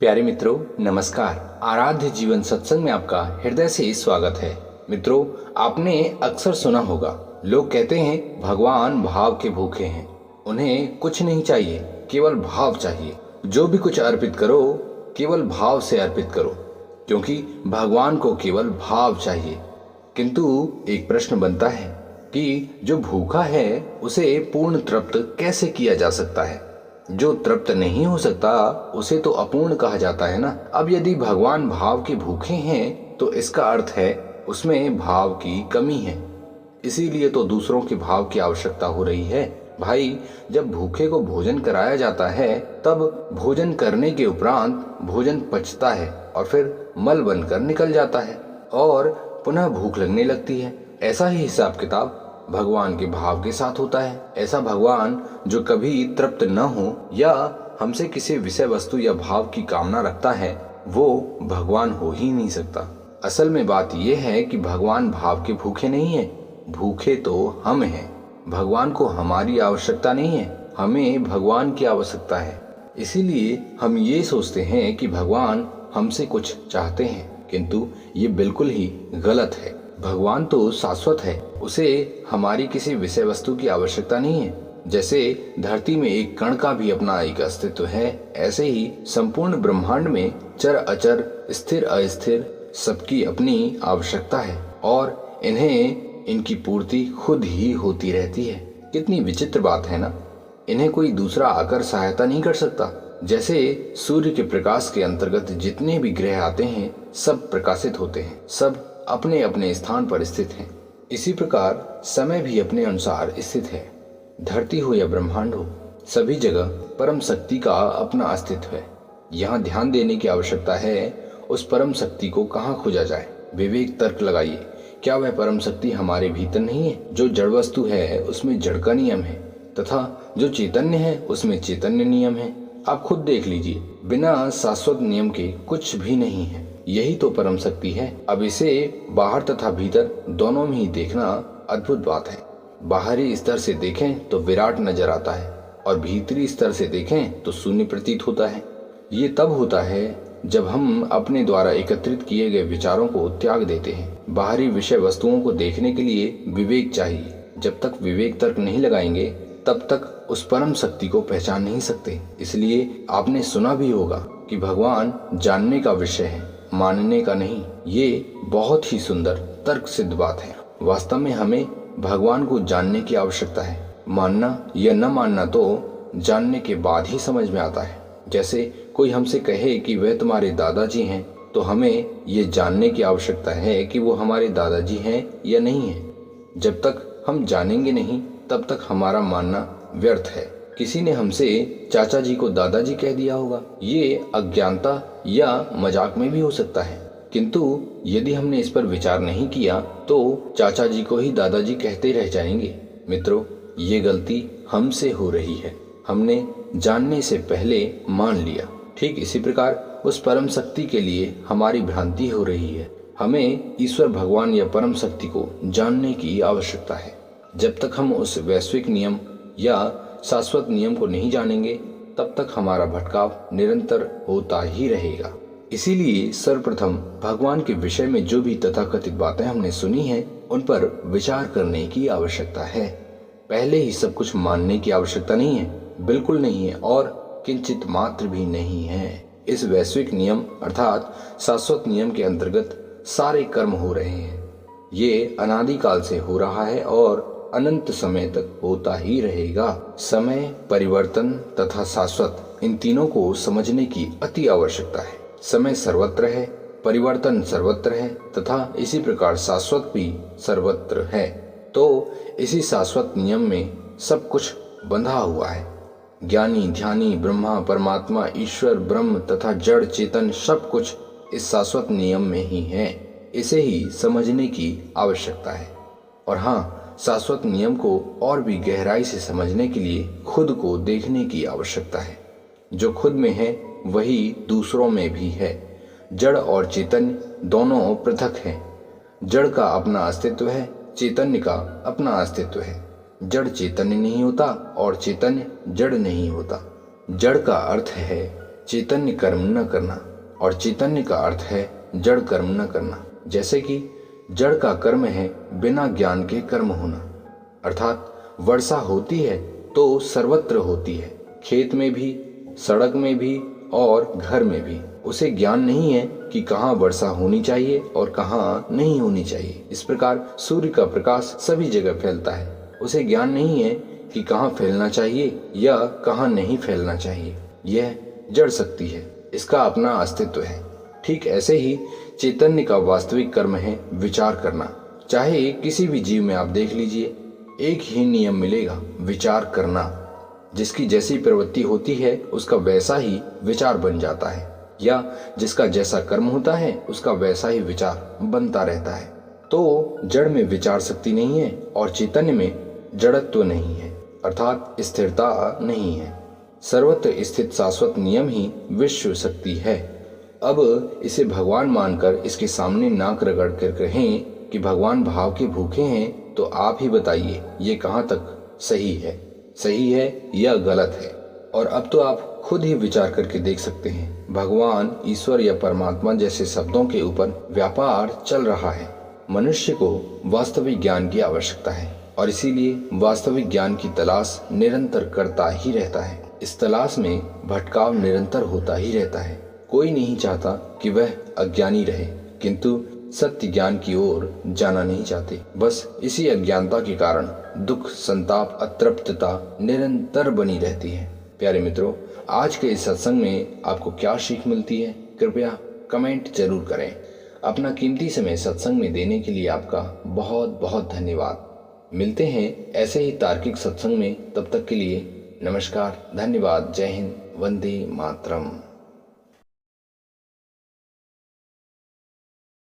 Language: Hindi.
प्यारे मित्रों, नमस्कार। आराध्य जीवन सत्संग में आपका हृदय से स्वागत है। मित्रों, आपने अक्सर सुना होगा, लोग कहते हैं भगवान भाव के भूखे हैं, उन्हें कुछ नहीं चाहिए, केवल भाव चाहिए। जो भी कुछ अर्पित करो केवल भाव से अर्पित करो, क्योंकि भगवान को केवल भाव चाहिए। किंतु एक प्रश्न बनता है कि जो भूखा है उसे पूर्ण तृप्त कैसे किया जा सकता है? जो तृप्त नहीं हो सकता उसे तो अपूर्ण कहा जाता है ना। अब यदि भगवान भाव के भूखे हैं तो इसका अर्थ है उसमें भाव की कमी है, इसीलिए तो दूसरों के भाव की आवश्यकता हो रही है। भाई, जब भूखे को भोजन कराया जाता है तब भोजन करने के उपरांत भोजन पचता है और फिर मल बनकर निकल जाता है और पुनः भूख लगने लगती है। ऐसा ही हिसाब किताब भगवान के भाव के साथ होता है। ऐसा भगवान जो कभी तृप्त न हो या हमसे किसी विषय वस्तु या भाव की कामना रखता है, वो भगवान हो ही नहीं सकता। असल में बात यह है कि भगवान भाव के भूखे नहीं है, भूखे तो हम हैं। भगवान को हमारी आवश्यकता नहीं है, हमें भगवान की आवश्यकता है। इसीलिए हम ये सोचते हैं कि भगवान हमसे कुछ चाहते हैं, किंतु ये बिल्कुल ही गलत है। भगवान तो शाश्वत है, उसे हमारी किसी विषय वस्तु की आवश्यकता नहीं है। जैसे धरती में एक कण का भी अपना एक अस्तित्व है, ऐसे ही संपूर्ण ब्रह्मांड में चर अचर, स्थिर अस्थिर सबकी अपनी आवश्यकता है और इन्हें इनकी पूर्ति खुद ही होती रहती है। कितनी विचित्र बात है ना। इन्हें कोई दूसरा आकर सहायता नहीं कर सकता। जैसे सूर्य के प्रकाश के अंतर्गत जितने भी ग्रह आते हैं सब प्रकाशित होते हैं, सब अपने अपने स्थान पर स्थित हैं। इसी प्रकार समय भी अपने अनुसार स्थित है। धरती हो या ब्रह्मांड हो, सभी जगह परम शक्ति का अपना अस्तित्व है। यहाँ ध्यान देने की आवश्यकता है उस परम शक्ति को कहाँ खोजा जाए। विवेक तर्क लगाइए, क्या वह परम शक्ति हमारे भीतर नहीं है? जो जड़ वस्तु है उसमें जड़ का नियम है तथा जो चैतन्य है उसमें चैतन्य नियम है। आप खुद देख लीजिए, बिना शाश्वत नियम के कुछ भी नहीं है। यही तो परम शक्ति है। अब इसे बाहर तथा भीतर दोनों में ही देखना अद्भुत बात है। बाहरी स्तर से देखें तो विराट नजर आता है और भीतरी स्तर से देखें तो शून्य प्रतीत होता है। ये तब होता है जब हम अपने द्वारा एकत्रित किए गए विचारों को त्याग देते हैं। बाहरी विषय वस्तुओं को देखने के लिए विवेक चाहिए। जब तक विवेक तर्क नहीं लगाएंगे तब तक उस परम शक्ति को पहचान नहीं सकते। इसलिए आपने सुना भी होगा कि भगवान जानने का विषय है, मानने का नहीं। ये बहुत ही सुंदर तर्क सिद्ध बात है। वास्तव में हमें भगवान को जानने की आवश्यकता है। मानना या न मानना तो जानने के बाद ही समझ में आता है। जैसे कोई हमसे कहे कि वह तुम्हारे दादाजी हैं, तो हमें ये जानने की आवश्यकता है कि वो हमारे दादाजी हैं या नहीं है। जब तक हम जानेंगे नहीं तब तक हमारा मानना व्यर्थ है। किसी ने हमसे चाचा जी को दादाजी कह दिया होगा, ये अज्ञानता या मजाक में भी हो सकता है। किंतु यदि हमने इस पर विचार नहीं किया तो चाचा जी को ही दादाजी कहते रह जाएंगे। मित्रों, ये गलती हमसे हो रही है। हमने जानने से पहले मान लिया। ठीक इसी प्रकार उस परम शक्ति के लिए हमारी भ्रांति हो रही है। हमें ईश्वर भगवान या परम शक्ति को जानने की आवश्यकता है। जब तक हम उस वैश्विक नियम या शाश्वत नियम को नहीं जानेंगे तब तक हमारा भटकाव निरंतर होता ही रहेगा। इसीलिए सर्वप्रथम भगवान के विषय में जो भी तथाकथित बातें हमने सुनी हैं उन पर विचार करने की आवश्यकता है। पहले ही सब कुछ मानने की आवश्यकता नहीं है, बिल्कुल नहीं है और किंचित मात्र भी नहीं है। इस वैश्विक नियम अर्थात शाश्वत नियम के अंतर्गत सारे कर्म हो रहे हैं। ये अनादिकाल से हो रहा है और अनंत समय तक होता ही रहेगा। समय, परिवर्तन तथा शाश्वत, इन तीनों को समझने की अति आवश्यकता है। समय सर्वत्र है, परिवर्तन सर्वत्र है तथा इसी प्रकार शाश्वत भी सर्वत्र है। तो इसी शाश्वत नियम में सब कुछ बंधा हुआ है। ज्ञानी, ध्यानी, ब्रह्मा, परमात्मा, ईश्वर, ब्रह्म तथा जड़ चेतन सब कुछ इस शाश्वत नियम में ही है। इसे ही समझने की आवश्यकता है। और हाँ, शाश्वत नियम को और भी गहराई से समझने के लिए खुद को देखने की आवश्यकता है। जो खुद में है वही दूसरों में भी है। जड़ और चैतन्य दोनों पृथक हैं। जड़ का अपना अस्तित्व है, चैतन्य का अपना अस्तित्व है। जड़ चैतन्य नहीं होता और चैतन्य जड़ नहीं होता। जड़ का अर्थ है चैतन्य कर्म न करना, और चैतन्य का अर्थ है जड़ कर्म न करना। जैसे कि जड़ का कर्म है बिना ज्ञान के कर्म होना, अर्थात वर्षा होती है तो सर्वत्र होती है, खेत में भी, सड़क में भी और घर में भी। उसे ज्ञान नहीं है कि कहाँ वर्षा होनी चाहिए और कहाँ नहीं होनी चाहिए। इस प्रकार सूर्य का प्रकाश सभी जगह फैलता है, उसे ज्ञान नहीं है कि कहाँ फैलना चाहिए या कहाँ नहीं फैलना चाहिए। यह जड़ शक्ति है, इसका अपना अस्तित्व है। ठीक ऐसे ही चैतन्य का वास्तविक कर्म है विचार करना। चाहे किसी भी जीव में आप देख लीजिए, एक ही नियम मिलेगा, विचार करना। जिसकी जैसी प्रवृत्ति होती है उसका वैसा ही विचार बन जाता है, या जिसका जैसा कर्म होता है उसका वैसा ही विचार बनता रहता है। तो जड़ में विचार शक्ति नहीं है और चैतन्य में जड़त्व नहीं है, अर्थात स्थिरता नहीं है। सर्वत्र स्थित शाश्वत नियम ही विश्व शक्ति है। अब इसे भगवान मानकर इसके सामने नाक रगड़ कर कहें कि भगवान भाव के भूखे हैं, तो आप ही बताइए ये कहाँ तक सही है या गलत है। और अब तो आप खुद ही विचार करके देख सकते हैं, भगवान, ईश्वर या परमात्मा जैसे शब्दों के ऊपर व्यापार चल रहा है। मनुष्य को वास्तविक ज्ञान की आवश्यकता है और इसीलिए वास्तविक ज्ञान की तलाश निरंतर करता ही रहता है। इस तलाश में भटकाव निरंतर होता ही रहता है। कोई नहीं चाहता कि वह अज्ञानी रहे, किंतु सत्य ज्ञान की ओर जाना नहीं चाहते। बस इसी अज्ञानता के कारण दुख, संताप, अतृप्तता निरंतर बनी रहती है। प्यारे मित्रों, आज के इस सत्संग में आपको क्या सीख मिलती है, कृपया कमेंट जरूर करें। अपना कीमती समय सत्संग में देने के लिए आपका बहुत बहुत धन्यवाद। मिलते हैं ऐसे ही तार्किक सत्संग में, तब तक के लिए नमस्कार, धन्यवाद, जय हिंद, वंदे मातरम।